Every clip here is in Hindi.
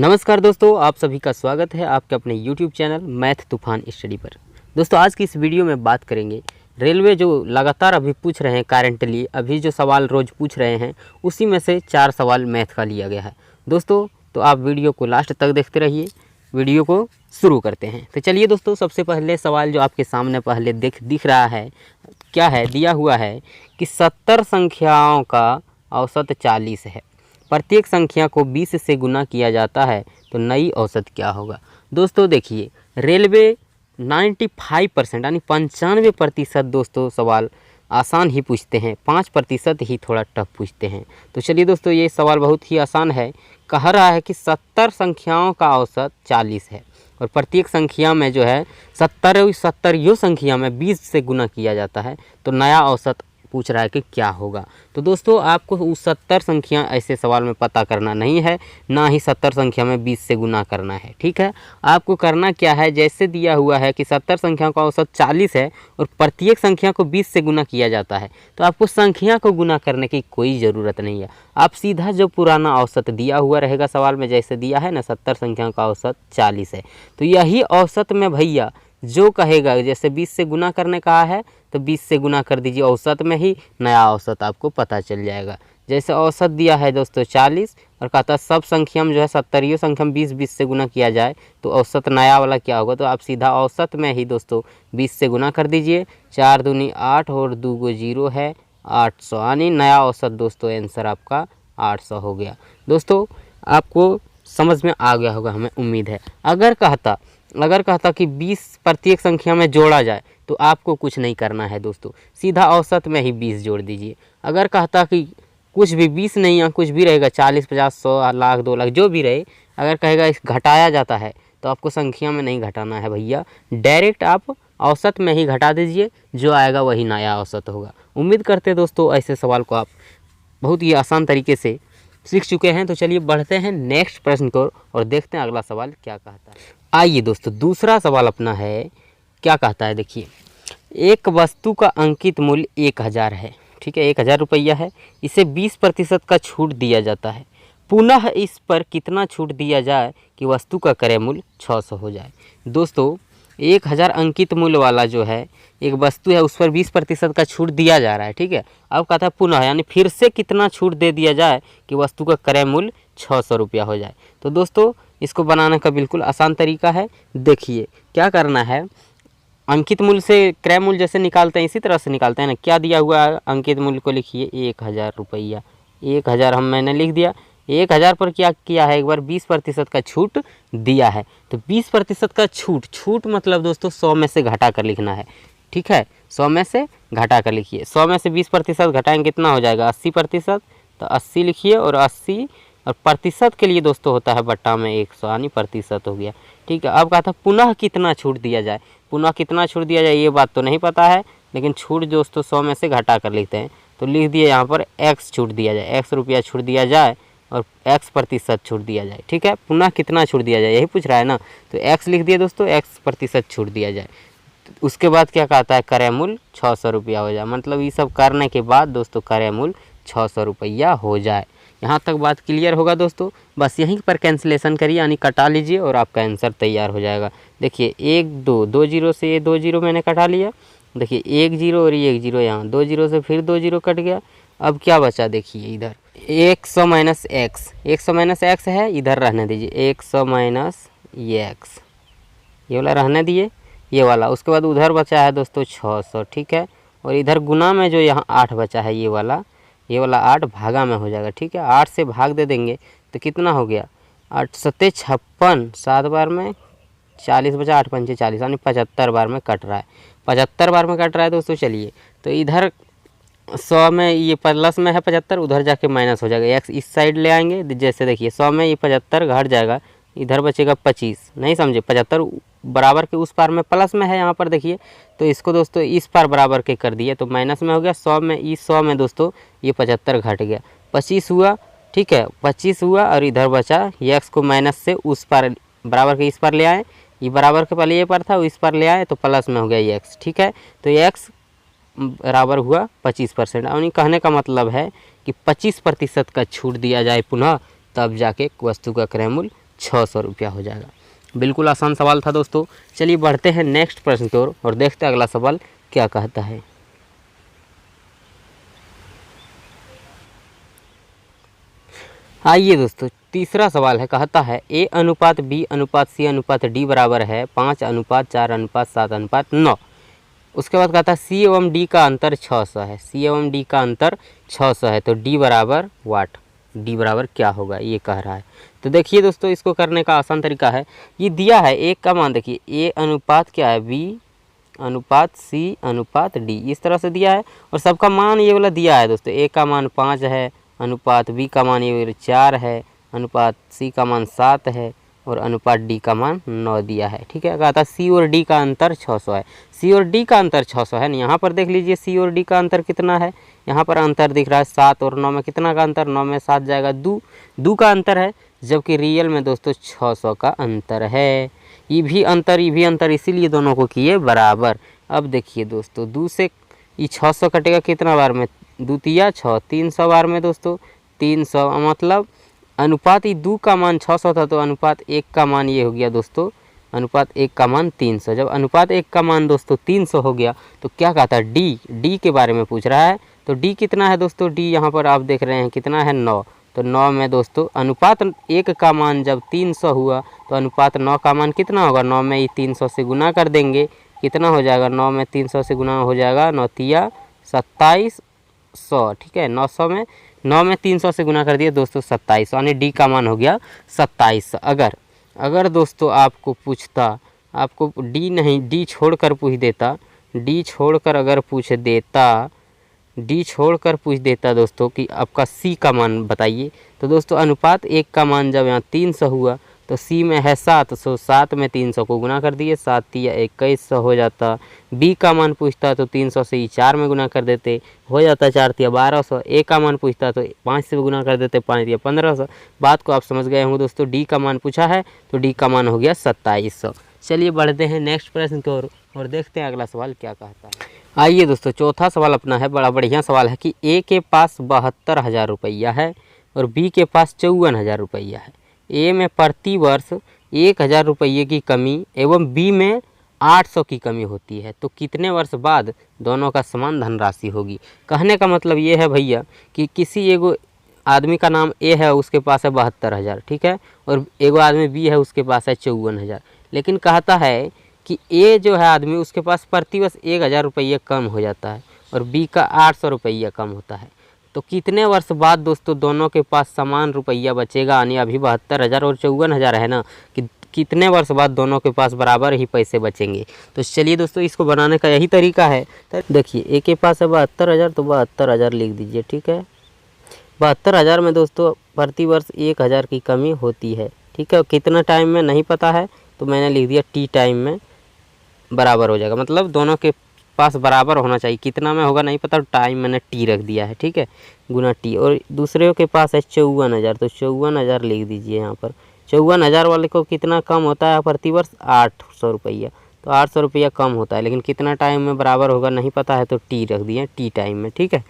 नमस्कार दोस्तों, आप सभी का स्वागत है आपके अपने YouTube चैनल मैथ तूफान स्टडी पर। दोस्तों आज की इस वीडियो में बात करेंगे रेलवे जो लगातार अभी पूछ रहे हैं, करेंटली अभी जो सवाल रोज़ पूछ रहे हैं उसी में से 4 सवाल मैथ का लिया गया है। दोस्तों तो आप वीडियो को लास्ट तक देखते रहिए। वीडियो को शुरू करते हैं। तो चलिए दोस्तों, सबसे पहले सवाल जो आपके सामने पहले दिख रहा है, क्या है, दिया हुआ है कि 70 संख्याओं का औसत 40 है, प्रत्येक संख्या को 20 से गुना किया जाता है तो नई औसत क्या होगा। दोस्तों देखिए, रेलवे 95% यानी 95% दोस्तों सवाल आसान ही पूछते हैं, 5% ही थोड़ा टफ पूछते हैं। तो चलिए दोस्तों, ये सवाल बहुत ही आसान है। कह रहा है कि 70 संख्याओं का औसत 40 है और प्रत्येक संख्या में जो है 70 संख्या में 20 से गुना किया जाता है तो नया औसत पूछ रहा है कि क्या होगा। तो दोस्तों आपको उस 70 संख्या ऐसे सवाल में पता करना नहीं है, ना ही 70 संख्या में 20 से गुना करना है। ठीक है, आपको करना क्या है, जैसे दिया हुआ है कि 70 संख्या का औसत 40 है और प्रत्येक संख्या को 20 से गुना किया जाता है, तो आपको संख्या को गुना करने की कोई ज़रूरत नहीं है। आप सीधा जो पुराना औसत दिया हुआ रहेगा सवाल में, जैसे दिया है ना 70 संख्या का औसत 40 है, तो यही औसत में भैया जो कहेगा, जैसे 20 से गुना करने कहा है तो 20 से गुना कर दीजिए, औसत में ही नया औसत आपको पता चल जाएगा। जैसे औसत दिया है दोस्तों 40 और कहता है सब संख्या में जो है 70 संख्या में 20 से गुना किया जाए तो औसत नया वाला क्या होगा। तो आप सीधा औसत में ही दोस्तों 20 से गुना कर दीजिए। 4 दूनी 8 और 2 गो 0 है 800, यानी नया औसत दोस्तों आंसर आपका 800 हो गया। दोस्तों आपको समझ में आ गया होगा, हमें उम्मीद है। अगर कहता कि 20 प्रत्येक संख्या में जोड़ा जाए तो आपको कुछ नहीं करना है दोस्तों, सीधा औसत में ही 20 जोड़ दीजिए। अगर कहता कि कुछ भी 20 नहीं है, कुछ भी रहेगा 40, 50, 100, लाख, 2 लाख जो भी रहे, अगर कहेगा इस घटाया जाता है तो आपको संख्या में नहीं घटाना है भैया, डायरेक्ट आप औसत में ही घटा दीजिए, जो आएगा वही नया औसत होगा। उम्मीद करते दोस्तों ऐसे सवाल को आप बहुत ही आसान तरीके से सीख चुके हैं। तो चलिए बढ़ते हैं नेक्स्ट प्रश्न को और देखते हैं अगला सवाल क्या कहता है। आइए दोस्तों, दूसरा सवाल अपना है, क्या कहता है, देखिए, एक वस्तु का अंकित मूल्य 1000 है, ठीक है, 1000 रुपया है, इसे 20% का छूट दिया जाता है, पुनः इस पर कितना छूट दिया जाए कि वस्तु का क्रय मूल्य 600 हो जाए। दोस्तों 1000 अंकित मूल्य वाला जो है एक वस्तु है, उस पर 20% का छूट दिया जा रहा है, ठीक है। अब कहता है पुनः, यानी फिर से कितना छूट दे दिया जाए कि वस्तु का क्रय मूल्य 600 रुपया हो जाए। तो दोस्तों इसको बनाने का बिल्कुल आसान तरीका है। देखिए क्या करना है, अंकित मूल्य से क्रय मूल्य जैसे निकालते हैं इसी तरह से निकालते हैं ना। क्या दिया हुआ है, अंकित मूल्य को लिखिए 1000 रुपया, 1000 मैंने लिख दिया। 1000 पर क्या किया है, एक बार 20% का छूट दिया है, तो 20% का छूट मतलब दोस्तों 100 में से घटा कर लिखना है, ठीक है, 100 में से घटा कर लिखिए। 100 में से 20% घटाएंगे कितना हो जाएगा, 80%, तो 80 लिखिए, और 80 और प्रतिशत के लिए दोस्तों होता है बट्टा में 100, यानी प्रतिशत हो गया, ठीक है। अब कहा था पुनः कितना छूट दिया जाए, पुनः कितना छूट दिया जाए ये बात तो नहीं पता है, लेकिन छूट दोस्तों 100 में से घटा कर लिखते हैं, तो लिख दिए यहाँ पर x छूट दिया जाए, x रुपया छूट दिया जाए और x% छूट दिया जाए, ठीक है। पुनः कितना छूट दिया जाए यही पूछ रहा है ना, तो x लिख दिए दोस्तों, x% छूट दिया जाए। उसके बाद क्या कहता है, क्रय मूल्य 600 रुपया हो जाए, मतलब ये सब करने के बाद दोस्तों क्रय मूल्य 600 रुपया हो जाए। यहाँ तक बात क्लियर होगा दोस्तों। बस यहीं पर कैंसिलेशन करिए, यानी कटा लीजिए और आपका आंसर तैयार हो जाएगा। देखिए 1 2 2 0 से ये 2 0 मैंने कटा लिया, देखिए 1 0 और ये 1 0, यहाँ 2 0 से फिर 2 0 कट गया। अब क्या बचा, देखिए इधर 100 माइनस एक्स, 100 माइनस एक्स है, इधर रहने दीजिए 100 माइनस ये एक्स, ये वाला रहने दिए, ये वाला। उसके बाद उधर बचा है दोस्तों 600, ठीक है, और इधर गुना में जो यहाँ 8 बचा है, ये वाला 8 भागा में हो जाएगा, ठीक है। 8 से भाग दे देंगे तो कितना हो गया, 8 सत्ते 56, 7 बार में 40 बचा, 8 पंचे 40, यानी 75 बार में कट रहा है, 75 बार में कट रहा है दोस्तों। चलिए तो इधर 100 में ये प्लस में है 75, उधर जाके माइनस हो जाएगा, x इस साइड ले आएंगे, जैसे देखिए 100 में ये 75 घट जाएगा, इधर बचेगा 25, नहीं समझे, 75 बराबर के उस पार में प्लस में है यहाँ पर देखिए, तो इसको दोस्तों इस पार बराबर के कर दिए तो माइनस में हो गया। 100 में इस 100 में दोस्तों ये 75 घट गया, 25 हुआ, ठीक है, 25 हुआ, और इधर बचा ये x को माइनस से उस पार बराबर के इस पार ले आए, ये बराबर के पहले ये पर था, इस पार ले आए तो प्लस में हो गया ये x, ठीक है। तो ये x बराबर हुआ 25%, यानी कहने का मतलब है कि 25% का छूट दिया जाए पुनः, तब जाके वस्तु का क्रय मूल्य 600 रुपया हो जाएगा। बिल्कुल आसान सवाल था दोस्तों। चलिए बढ़ते हैं नेक्स्ट प्रश्न की ओर और देखते हैं अगला सवाल क्या कहता है। आइए दोस्तों, तीसरा सवाल है, कहता है A अनुपात B अनुपात C अनुपात D बराबर है 5 अनुपात 4 अनुपात 7 अनुपात 9। उसके बाद कहता है C एवं D का अंतर 600 है। C एवं D का अंतर 600 है तो D बराबर वाट, D बराबर क्या होगा ये कह रहा है। तो देखिए दोस्तों, इसको करने का आसान तरीका है, ये दिया है एक का मान, देखिए A अनुपात क्या है B अनुपात C अनुपात D, इस तरह से दिया है और सबका मान ये वाला दिया है दोस्तों। A का मान 5 है, अनुपात B का मान ये 4 है, अनुपात C का मान 7 है और अनुपात D का मान 9 दिया है। ठीक है, कहता है C और D का अंतर 600 है। C और D का अंतर 600 है ना, यहाँ पर देख लीजिए C और D का अंतर कितना है, यहाँ पर अंतर दिख रहा है 7 और 9 में कितना का अंतर, 9 में 7 जाएगा 2 का अंतर है, जबकि रियल में दोस्तों 600 का अंतर है। ये भी अंतर इसीलिए दोनों को किए बराबर। अब देखिए दोस्तों, 2 से ये 600 कटेगा कितना बार में, 2 तिया 6, 300 बार में दोस्तों 300, मतलब अनुपात ये 2 का मान 600 था तो अनुपात 1 का मान ये हो गया दोस्तों, अनुपात 1 का मान 300। जब अनुपात 1 का मान दोस्तों 300 हो गया तो क्या कहता है D के बारे में पूछ रहा है। तो D कितना है दोस्तों, D यहाँ पर आप देख रहे हैं कितना है 9, तो 9 में दोस्तों अनुपात 1 का मान जब 300 हुआ तो अनुपात 9 का मान कितना होगा, 9 में ये 300 से गुना कर देंगे, कितना हो जाएगा, 9 में 300 से गुना हो जाएगा 9 तिया 2700। ठीक है, 9 में 300 से गुना कर दिए दोस्तों 2700, यानी D का मान हो गया 2700। अगर दोस्तों आपको पूछता, आपको D नहीं, D छोड़कर पूछ देता, D छोड़कर अगर पूछ देता दोस्तों कि आपका C का मान बताइए, तो दोस्तों अनुपात 1 का मान जब यहाँ 300 हुआ तो C में है 7, 7 में 300 को गुना कर दिए, 7 तिया 2100 हो जाता। B का मान पूछता तो 300 से ही 4 में गुना कर देते, हो जाता 4 तिया 1200। A का मान पूछता तो 5 से गुना कर देते, 5 तिया 1500। बात को आप समझ गए होंगे दोस्तों, D का मान पूछा है तो D का मान हो गया 2700। चलिए बढ़ते हैं नेक्स्ट प्रश्न की ओर और देखते हैं अगला सवाल क्या कहता है। आइए दोस्तों, चौथा सवाल अपना है, बड़ा बढ़िया सवाल है कि A के पास 72,000 रुपया है और B के पास 54,000 रुपया है। A में प्रति वर्ष 1,000 रुपये की कमी एवं B में 800 की कमी होती है, तो कितने वर्ष बाद दोनों का समान धनराशि होगी। कहने का मतलब ये है भैया कि किसी एगो आदमी का नाम A है, उसके पास है 72,000, ठीक है, और एगो आदमी B है, उसके पास है 54,000, लेकिन कहता है कि A जो है आदमी, उसके पास प्रति वर्ष 1,000 रुपये कम हो जाता है और B का 800 रुपया कम होता है, तो कितने वर्ष बाद दोस्तों दोनों के पास समान रुपया बचेगा। यानी अभी 72,000 और 54,000 है ना, कि कितने वर्ष बाद दोनों के पास बराबर ही पैसे बचेंगे। तो चलिए दोस्तों, इसको बनाने का यही तरीका है। तो देखिए A के पास है 72,000, तो 72,000 लिख दीजिए, ठीक है। 72,000 में दोस्तों प्रति वर्ष 1,000 की कमी होती है, ठीक है। कितना टाइम में नहीं पता है तो मैंने लिख दिया T टाइम में बराबर हो जाएगा, मतलब दोनों के पास बराबर होना चाहिए। कितना में होगा नहीं पता, टाइम मैंने T रख दिया है, ठीक है, गुना T। और दूसरे के पास है 54,000, तो 54,000 लिख दीजिए यहाँ पर। 54,000 वाले को कितना कम होता है प्रति वर्ष, 800 रुपया, तो 800 रुपया कम होता है, लेकिन कितना टाइम में बराबर होगा नहीं पता है तो T रख दिए, T टाइम में, ठीक है।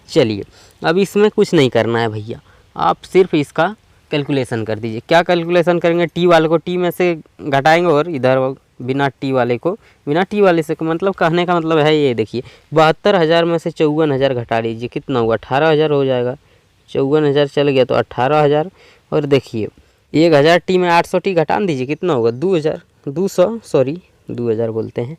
चलिए अब इसमें कुछ नहीं करना है भैया, आप सिर्फ इसका कैलकुलेशन कर दीजिए। क्या कैलकुलेशन करेंगे, T वाले को T में से घटाएंगे और इधर बिना T वाले को बिना T वाले से, मतलब कहने का मतलब है ये देखिए 72,000 में से 54,000 घटा लीजिए, कितना हुआ 18,000 हो जाएगा। 54,000 चल गया तो 18,000, और देखिए 1,000 T में 800 T घटा दीजिए, कितना होगा 2,000 बोलते हैं।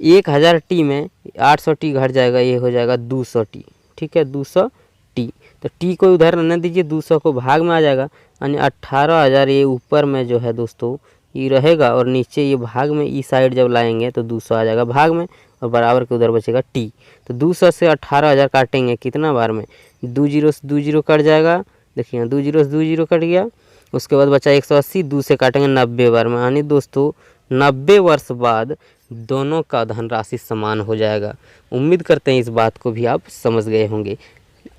1,000 T में 800 T घट जाएगा, ये हो जाएगा 200 T, ठीक है, 200 T। तो T को उधर रहने दीजिए, 200 को भाग में आ जाएगा, यानी 18,000 ये ऊपर में जो है दोस्तों ये रहेगा और नीचे ये भाग में, इस साइड जब लाएंगे तो 200 आ जाएगा भाग में और बराबर के उधर बचेगा T। तो 200 से 18,000 काटेंगे कितना बार में, 2 जीरो से 2 जीरो कट जाएगा, देखिए 2 जीरो से 2 जीरो कट गया। उसके बाद बचा 180, 2 से काटेंगे 90 बार में, यानी दोस्तों 90 वर्ष बाद दोनों का धनराशि समान हो जाएगा। उम्मीद करते हैं इस बात को भी आप समझ गए होंगे।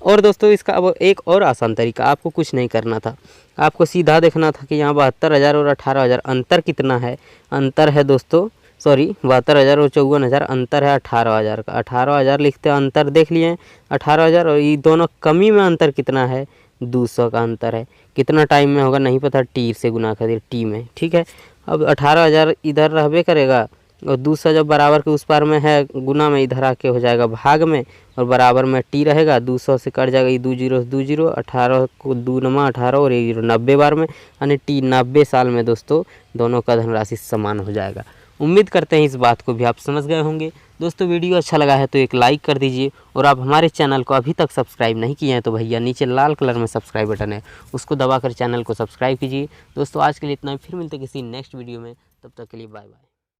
और दोस्तों इसका अब एक और आसान तरीका, आपको कुछ नहीं करना था, आपको सीधा देखना था कि यहाँ 72,000 और 18,000 अंतर कितना है। अंतर है दोस्तों, 72,000 और 54,000 अंतर है 18,000 का। 18,000 लिखते हैं, अंतर देख लिए 18,000, और ये दोनों कमी में अंतर कितना है 200 का अंतर है। कितना टाइम में होगा नहीं पता, टी से गुना कर दिया टी में, ठीक है। अब 18,000 इधर रहबे करेगा और 200 जब बराबर के उस पार में है, गुना में इधर आके हो जाएगा भाग में, और बराबर में टी रहेगा, 200 से कट जाएगा, ये 2 जीरो 2 जीरो, 18 को 2 नमा 18 और 1 जीरो 90 बार में, यानी टी 90 साल में दोस्तों दोनों का धनराशि समान हो जाएगा। उम्मीद करते हैं इस बात को भी आप समझ गए होंगे। दोस्तों वीडियो अच्छा लगा है तो एक लाइक कर दीजिए, और आप हमारे चैनल को अभी तक सब्सक्राइब नहीं किए हैं तो भैया नीचे लाल कलर में सब्सक्राइब बटन है, उसको दबाकर चैनल को सब्सक्राइब कीजिए। दोस्तों आज के लिए इतना ही, फिर मिलते किसी नेक्स्ट वीडियो में, तब तक के लिए बाय बाय।